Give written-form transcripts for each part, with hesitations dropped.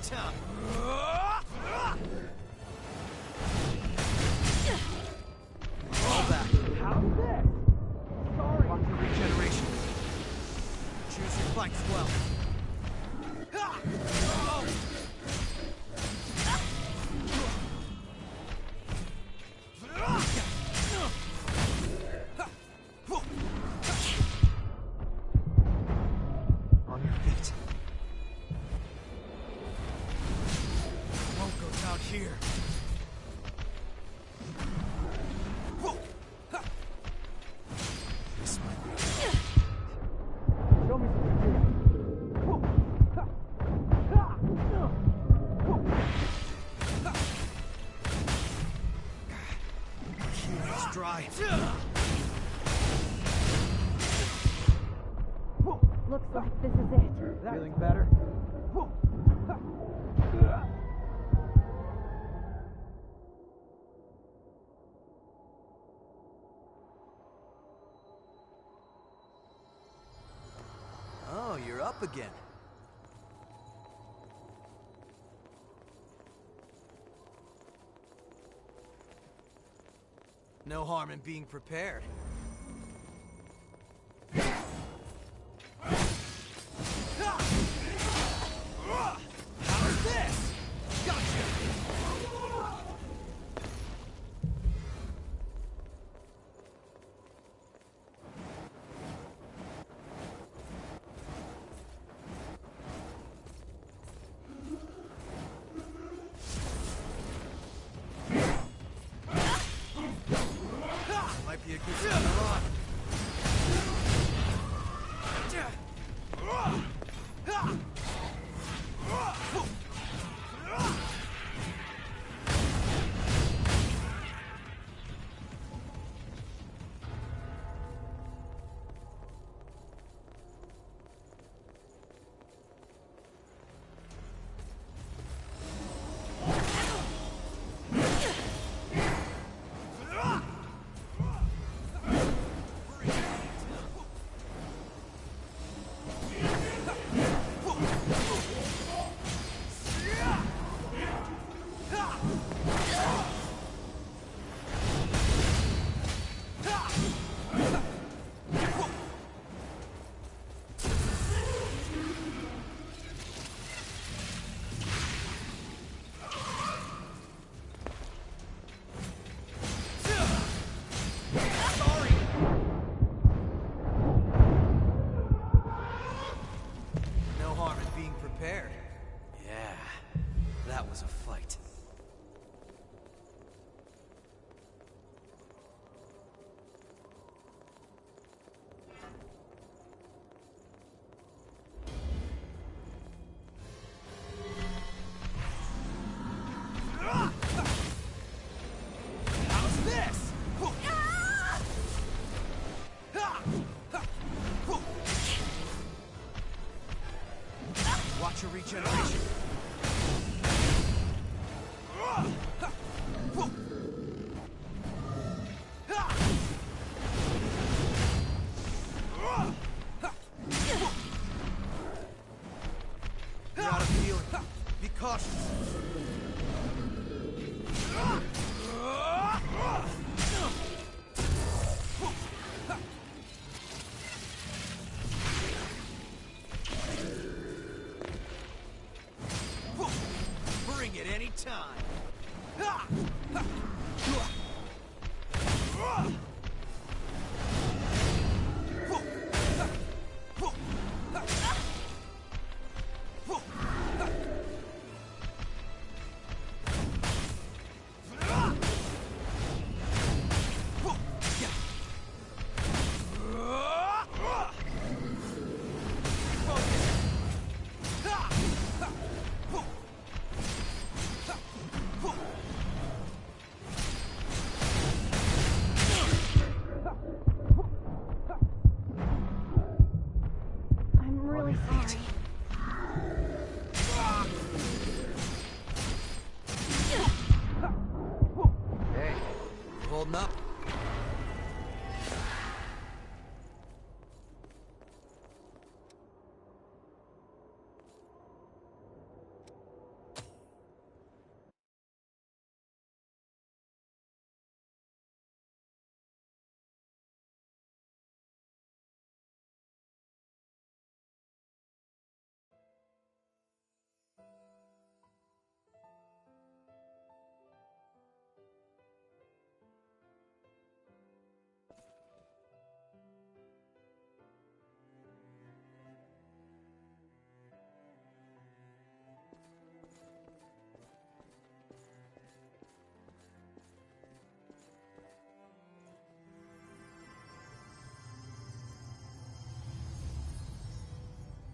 time. Roll back. How's this? Sorry. Watch your regeneration. Choose your flanks well. Oh. On your feet. Won't go down here. This might be. Show me some Healing's dry. Looks like this is it. Feeling better? Oh, you're up again. No harm in being prepared. How's this? Gotcha! Might be a good time to run. No harm in being prepared. Yeah, that was a fight. How's this? Watch your regeneration. You're out of healing. Be cautious. Bring it any time. I'm really sorry. Hey, you holding up?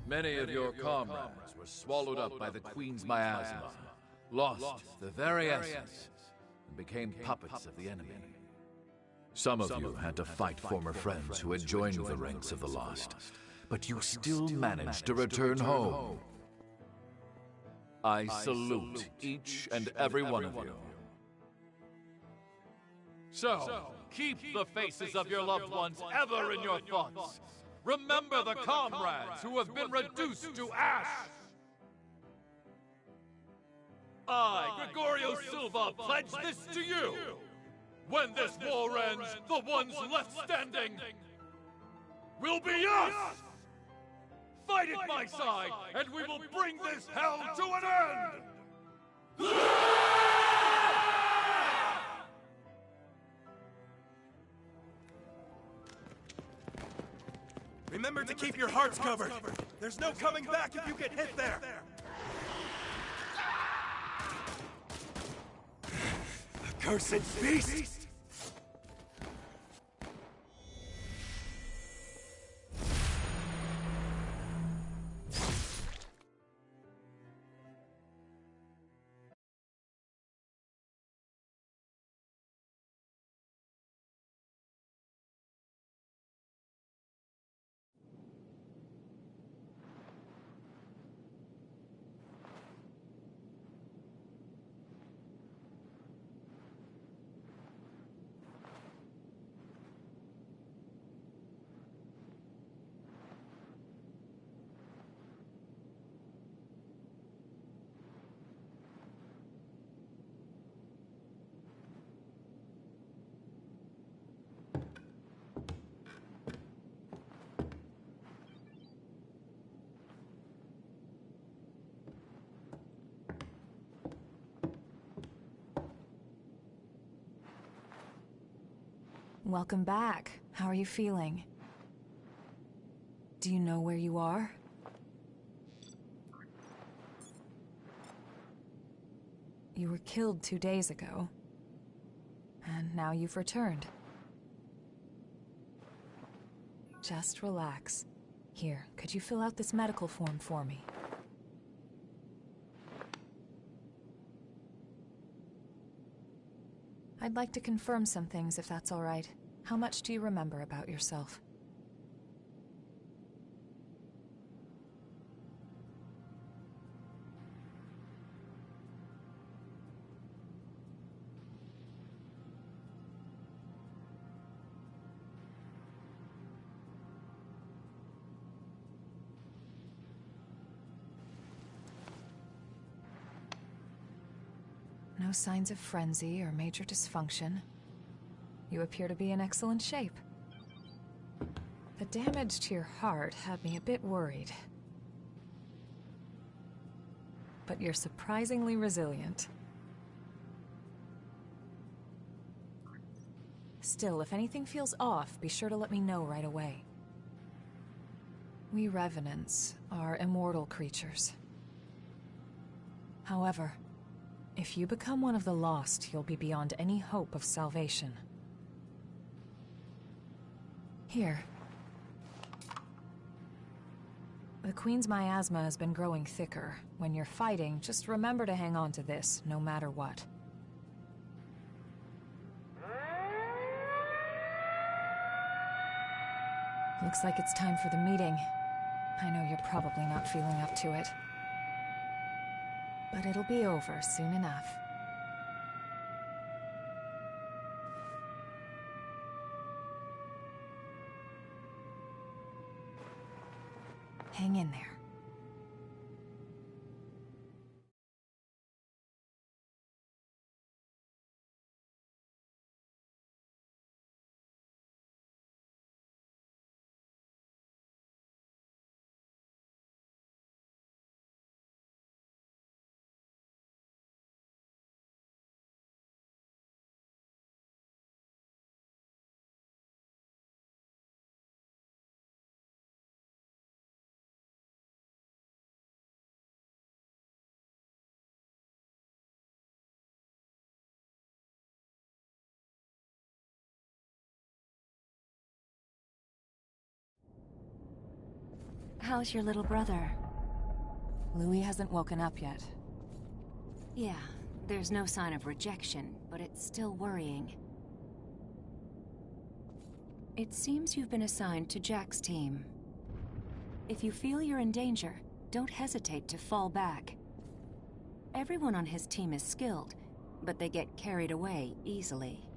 Many of your comrades were swallowed up by the Queen's miasma, lost the very essence, and became puppets of the enemy. Some of you had to fight former friends who had joined the ranks of the lost, but you still managed to return home. I salute each and every one of you. So, keep the faces of your loved ones ever in your thoughts. Remember the comrades who have been reduced to ash. I, Gregorio Silva, pledge this to you. When this war ends, the ones left standing will be us! Fight at my side, and we will bring this hell to an end! Remember to keep your hearts covered. There's no coming back if you get hit there. Accursed beast! Welcome back. How are you feeling? Do you know where you are? You were killed 2 days ago, and now you've returned. Just relax. Here, could you fill out this medical form for me? I'd like to confirm some things, if that's all right. How much do you remember about yourself? No signs of frenzy or major dysfunction. You appear to be in excellent shape. The damage to your heart had me a bit worried. But you're surprisingly resilient. Still, if anything feels off, be sure to let me know right away. We Revenants are immortal creatures. However, if you become one of the lost, you'll be beyond any hope of salvation. Here. The Queen's miasma has been growing thicker. When you're fighting, just remember to hang on to this, no matter what. Looks like it's time for the meeting. I know you're probably not feeling up to it. But it'll be over soon enough. Hang in there. How's your little brother? Louis hasn't woken up yet. Yeah, there's no sign of rejection, but it's still worrying. It seems you've been assigned to Jack's team. If you feel you're in danger, don't hesitate to fall back. Everyone on his team is skilled, but they get carried away easily.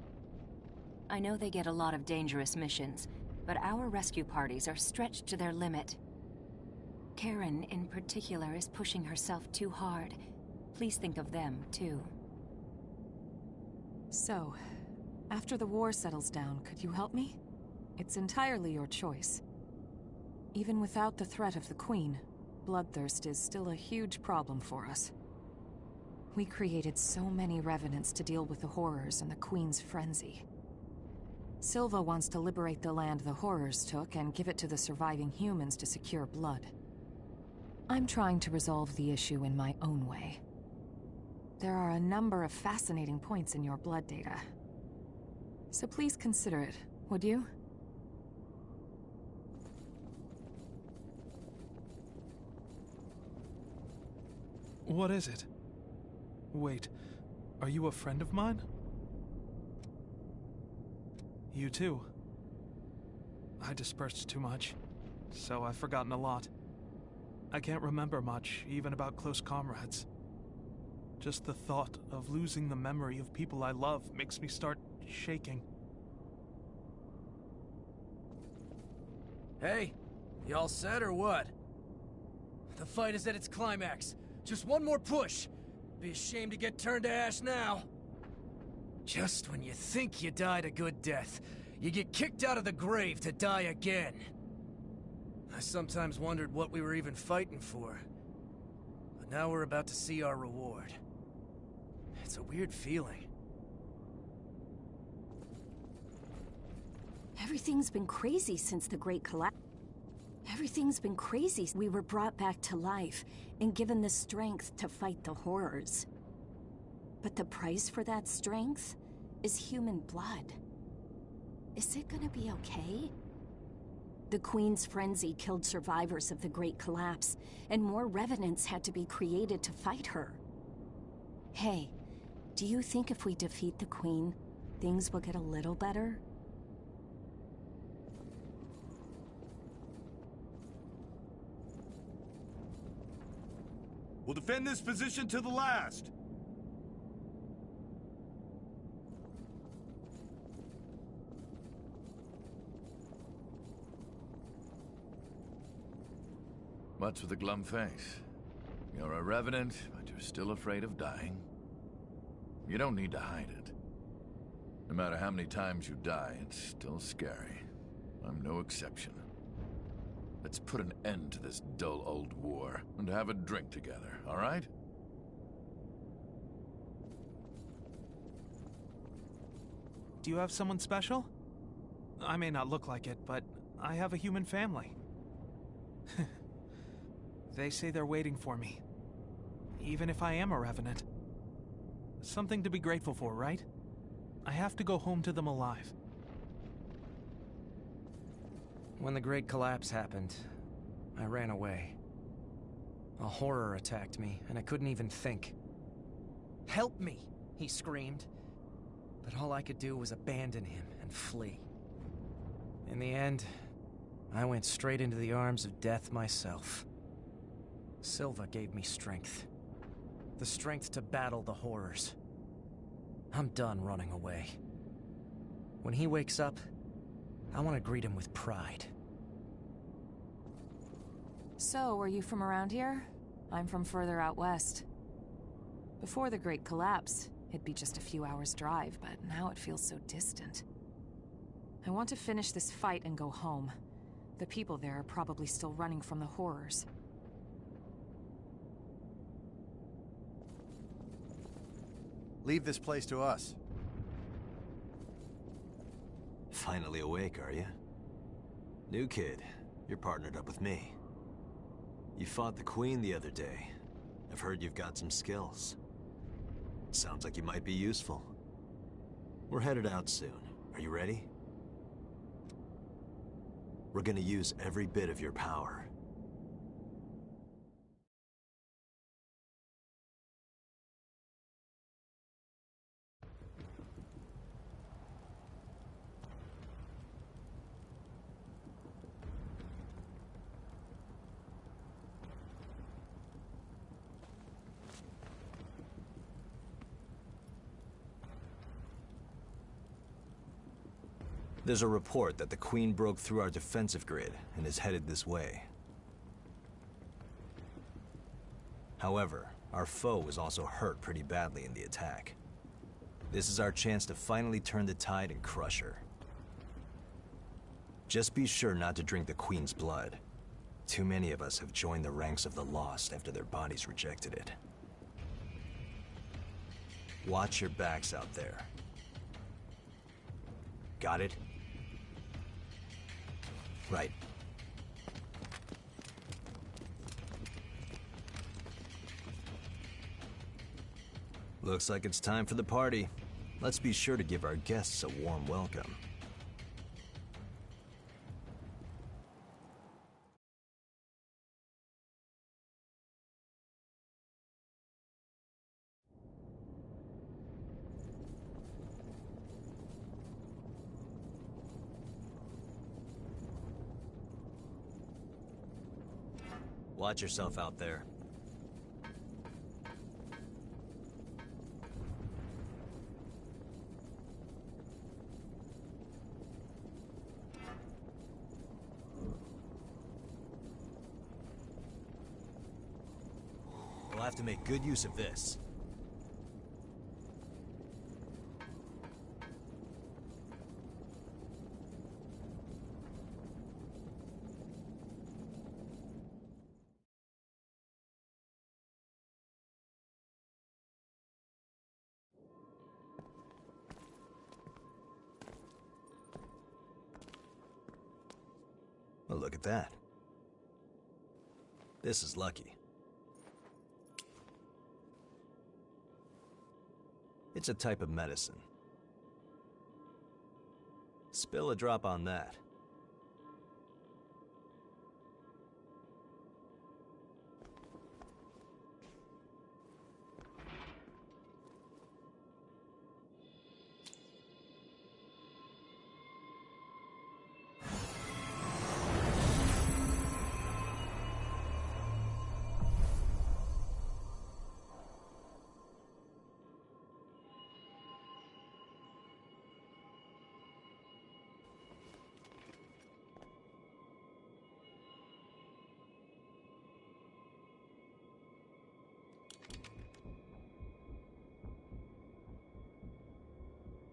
I know they get a lot of dangerous missions, but our rescue parties are stretched to their limit. Karen, in particular, is pushing herself too hard. Please think of them, too. So, after the war settles down, could you help me? It's entirely your choice. Even without the threat of the Queen, bloodthirst is still a huge problem for us. We created so many revenants to deal with the horrors and the Queen's frenzy. Silva wants to liberate the land the horrors took and give it to the surviving humans to secure blood. I'm trying to resolve the issue in my own way. There are a number of fascinating points in your blood data. So please consider it, would you? What is it? Wait, are you a friend of mine? You too. I dispersed too much, so I've forgotten a lot. I can't remember much, even about close comrades. Just the thought of losing the memory of people I love makes me start shaking. Hey, you all set or what? The fight is at its climax. Just one more push. Be a shame to get turned to ash now. Just when you think you died a good death, you get kicked out of the grave to die again. I sometimes wondered what we were even fighting for. But now we're about to see our reward. It's a weird feeling. Everything's been crazy since the Great Collapse. Everything's been crazy. We were brought back to life and given the strength to fight the horrors. But the price for that strength is human blood. Is it gonna be okay? The Queen's frenzy killed survivors of the Great Collapse, and more revenants had to be created to fight her. Hey, do you think if we defeat the Queen, things will get a little better? We'll defend this position to the last. What's with the glum face? You're a revenant, but you're still afraid of dying. You don't need to hide it. No matter how many times you die, it's still scary. I'm no exception. Let's put an end to this dull old war and have a drink together, all right? Do you have someone special? I may not look like it, but I have a human family. They say they're waiting for me. Even if I am a revenant. Something to be grateful for, right? I have to go home to them alive. When the Great Collapse happened, I ran away. A horror attacked me, and I couldn't even think. "Help me!" he screamed. But all I could do was abandon him and flee. In the end, I went straight into the arms of death myself. Silva gave me strength. The strength to battle the horrors. I'm done running away. When he wakes up, I want to greet him with pride. So, are you from around here? I'm from further out west. Before the Great Collapse, it'd be just a few hours' drive, but now it feels so distant. I want to finish this fight and go home. The people there are probably still running from the horrors. Leave this place to us. Finally awake, are you? New kid, you're partnered up with me. You fought the Queen the other day. I've heard you've got some skills. Sounds like you might be useful. We're headed out soon. Are you ready? We're gonna use every bit of your power. There's a report that the Queen broke through our defensive grid and is headed this way. However, our foe was also hurt pretty badly in the attack. This is our chance to finally turn the tide and crush her. Just be sure not to drink the Queen's blood. Too many of us have joined the ranks of the lost after their bodies rejected it. Watch your backs out there. Got it? Right. Looks like it's time for the party. Let's be sure to give our guests a warm welcome. Watch yourself out there. We'll have to make good use of this. Well, look at that. This is lucky. It's a type of medicine. Spill a drop on that.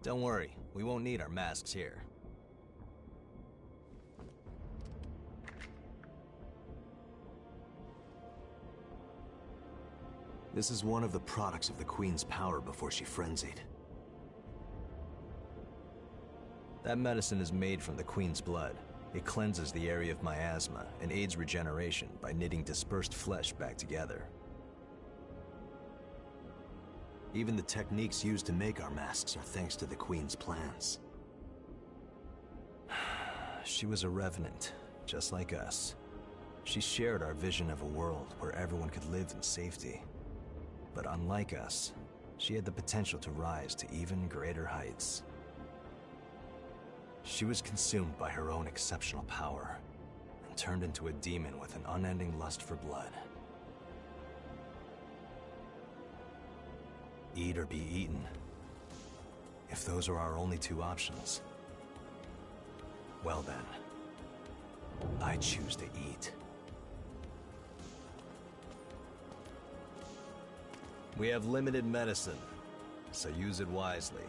Don't worry, we won't need our masks here. This is one of the products of the Queen's power before she frenzied. That medicine is made from the Queen's blood. It cleanses the area of miasma and aids regeneration by knitting dispersed flesh back together. Even the techniques used to make our masks are thanks to the Queen's plans. She was a revenant, just like us. She shared our vision of a world where everyone could live in safety. But unlike us, she had the potential to rise to even greater heights. She was consumed by her own exceptional power and turned into a demon with an unending lust for blood. Eat or be eaten. If those are our only two options, well then, I choose to eat. We have limited medicine, so use it wisely.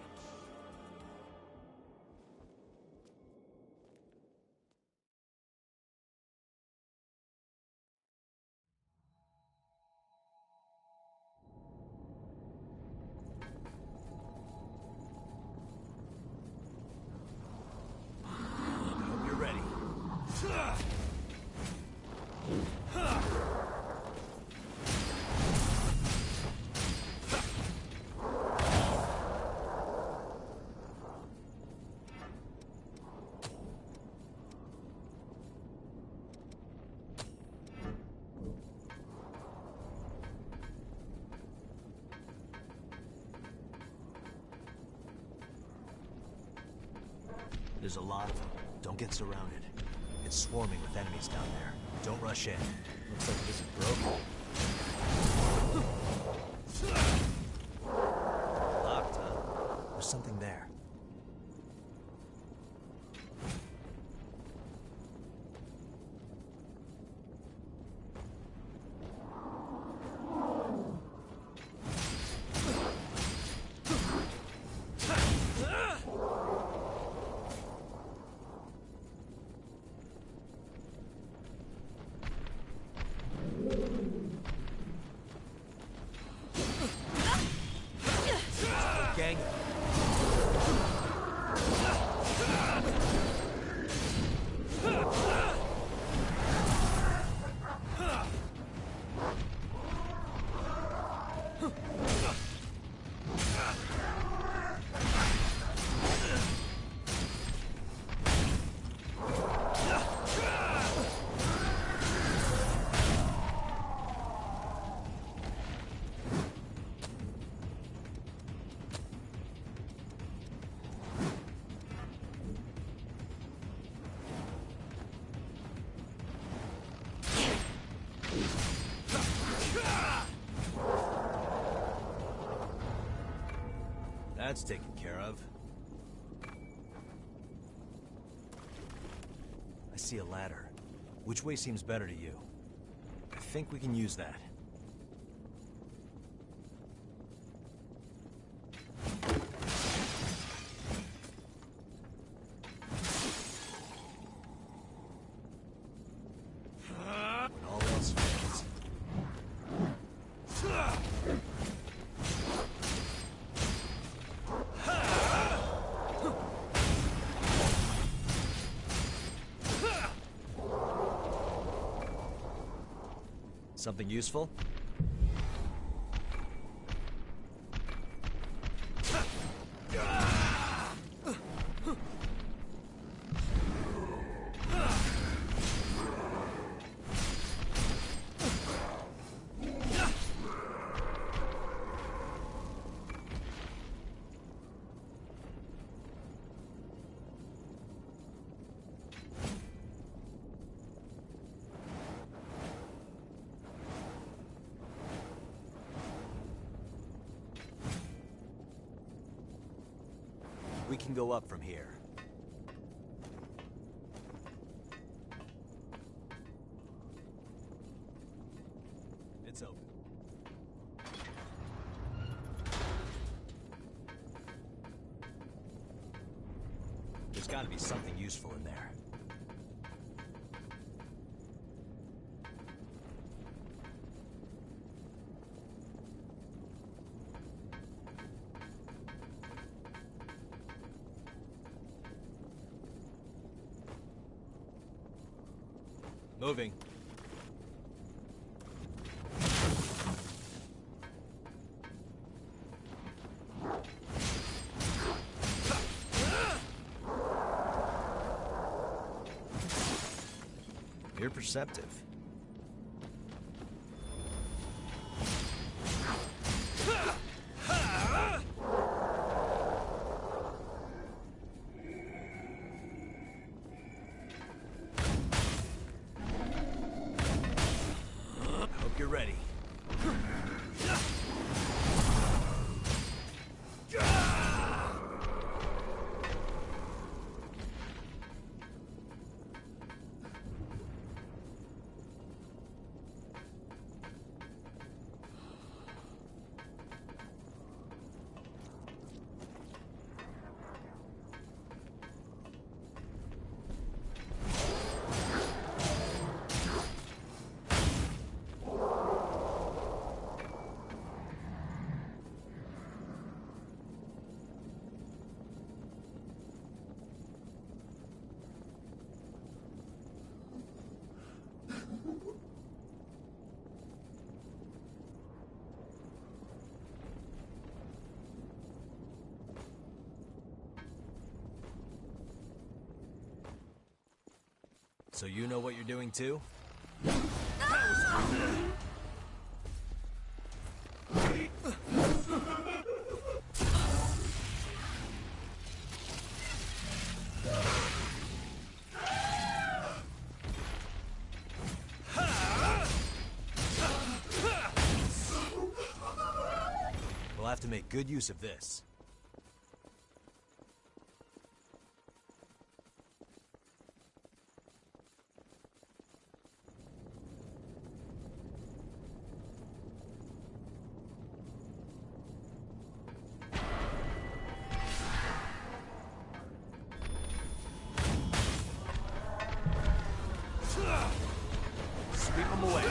There's a lot of them. Don't get surrounded. It's swarming with enemies down there. Don't rush in. Looks like this is broken. Locked, huh? There's something there. That's taken care of. I see a ladder. Which way seems better to you? I think we can use that. When all else fails. Something useful? We can go up from here. It's open. There's got to be something useful in there. Moving. You're perceptive. Hope you're ready. So you know what you're doing too? We'll have to make good use of this. Sweep them away.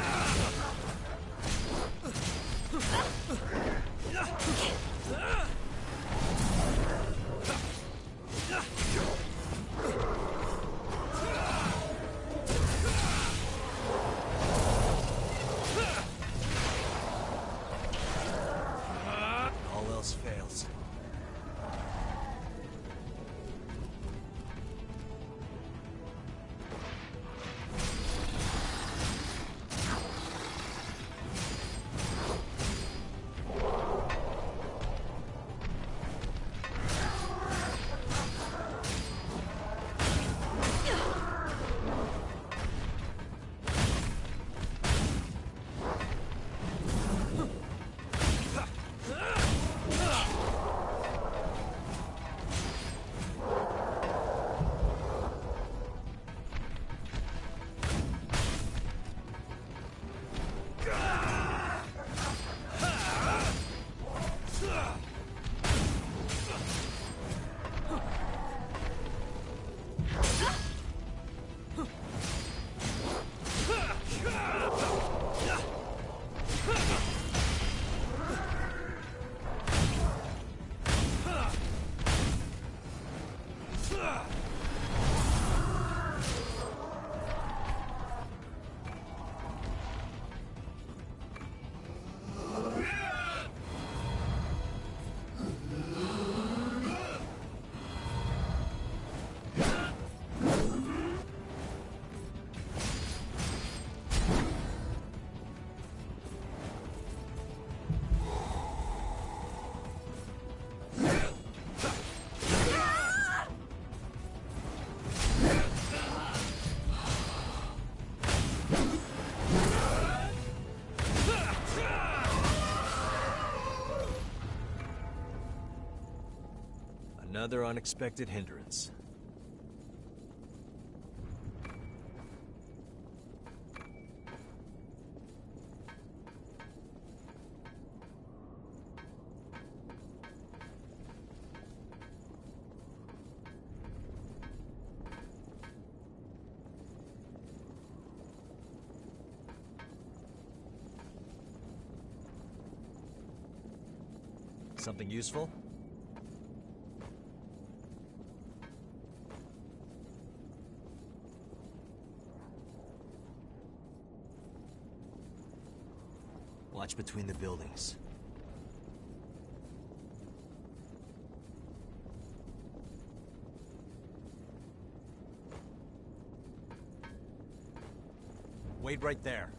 Another unexpected hindrance. Something useful? Watch between the buildings. Wait right there.